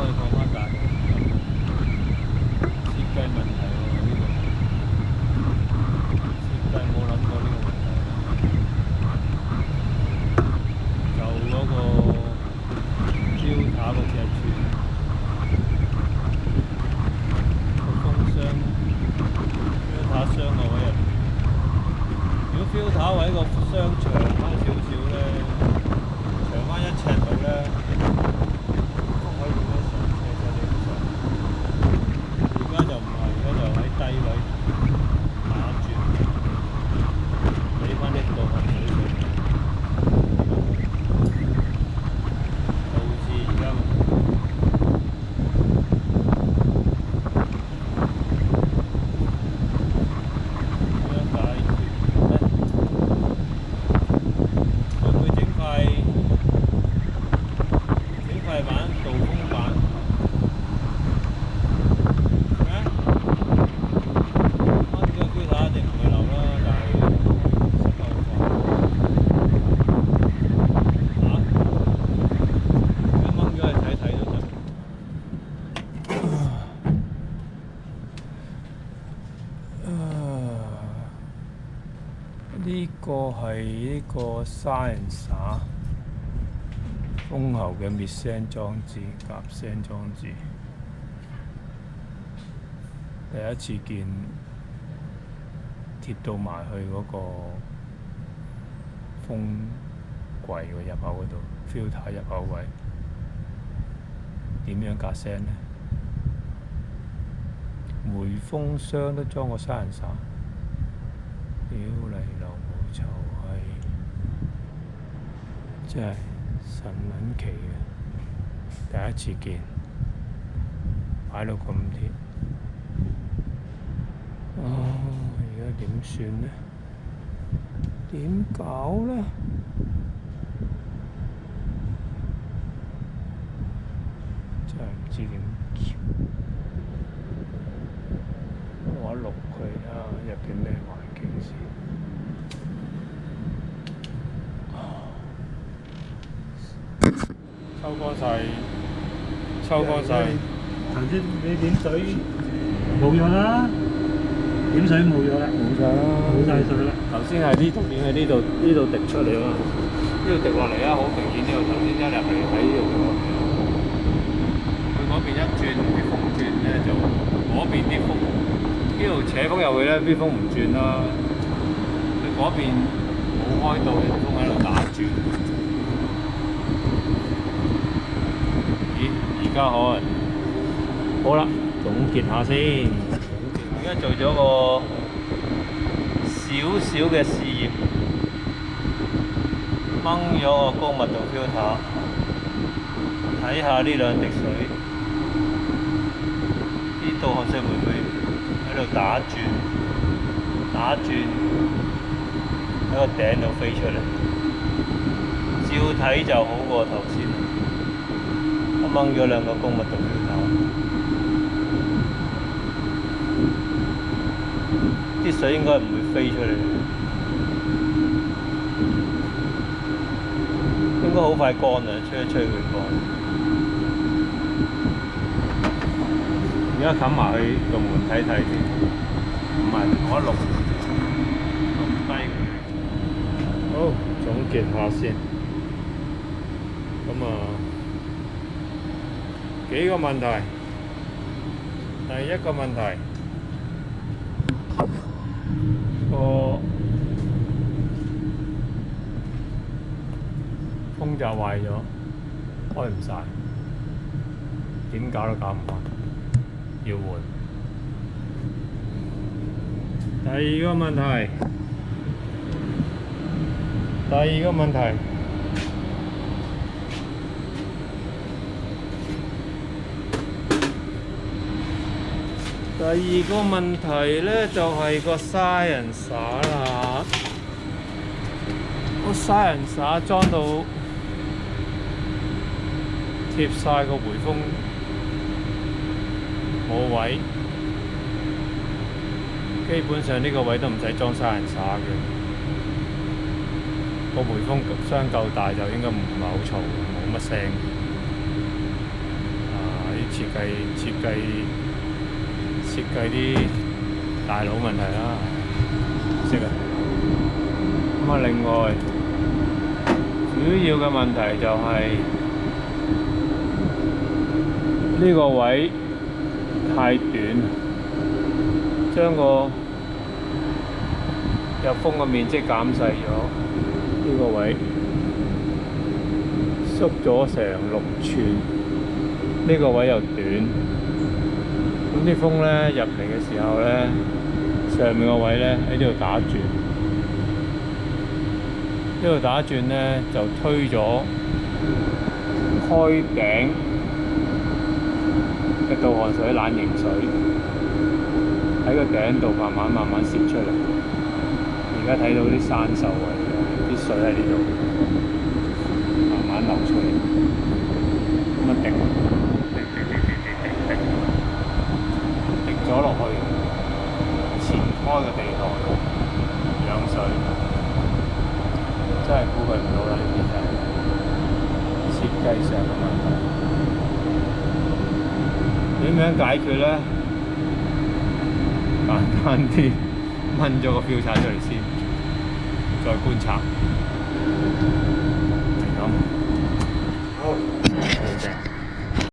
可以放翻大嘅。設計問題喎呢個，設計冇諗過呢個問題。就嗰個標塔個尺寸，個風箱標塔箱個位入邊。如果標塔位個箱長翻少少咧，長翻1尺度咧，風可以用得上車車理論上。而家就唔係，而家就喺低位打轉，俾翻啲導向水上，導致而家呢個係呢個 Silencer 風喉嘅滅聲裝置、夾聲裝置。第一次見貼到埋去嗰個風櫃個入口嗰度 ，filter 入口位，點樣隔聲呢？梅風箱都裝個 Silencer。屌你老母臭閪！真係神撚奇嘅，第一次見，擺到咁貼。而家點算呢？點搞呢？真係唔知點叫。我錄佢啊，入邊咩環境先？抽乾晒，抽乾晒。頭先你點水冇咗啦，點水冇咗啦，冇晒啦，冇晒水啦。頭先係呢度點喺呢度滴出嚟啊嘛，呢度滴落嚟啊，好明顯呢度頭先一入嚟喺呢度。佢嗰邊一轉啲風轉咧，就嗰邊啲風呢度扯風入去咧，啲風唔轉啦。佢嗰邊冇開到，啲風喺度打轉。咦？而家可能好啦，總結下先。而家做咗個少少嘅試驗，掹咗個高密度 filter，睇下呢兩滴水，啲導向水會唔會喺度打轉喺個頂度飛出嚟？照睇就好過頭先。我掹咗兩個高密度 filter，啲水應該唔會飛出嚟，應該好快乾啊！吹一吹佢乾。而家冚埋去個門睇睇先，唔係我錄低佢。好，總結下先。咁幾個問題。第一個問題，個風閘壞咗，開唔晒，點搞都搞唔翻，要換。第二個問題，第二個問題。第二個問題呢，就係個 Silencer 啦，個 Silencer 裝到貼晒個回風冇位，基本上呢個位都唔使裝 Silencer 嘅，個回風箱夠大就應該唔係好嘈，冇乜聲。呢設計啲大佬問題啦，識啊。咁啊，另外主要嘅問題就係呢個位太短，將個入風嘅面積減細咗，呢個位縮咗成6寸，呢個位又短，咁啲風咧入嚟嘅時候咧，上面個位咧喺呢度打轉，呢度打轉咧就推咗開頂嘅導汗水、冷凝水喺個頂度慢慢泄出嚟。而家睇到啲生鏽位，啲水喺呢度慢慢流出嚟，咁啊滴咗落去前開嘅地台養水，真係估佢唔到啦！呢啲就係設計上嘅問題。點樣解決咧？簡單啲，掹咗個標刷出嚟先，再觀察，係咁。好。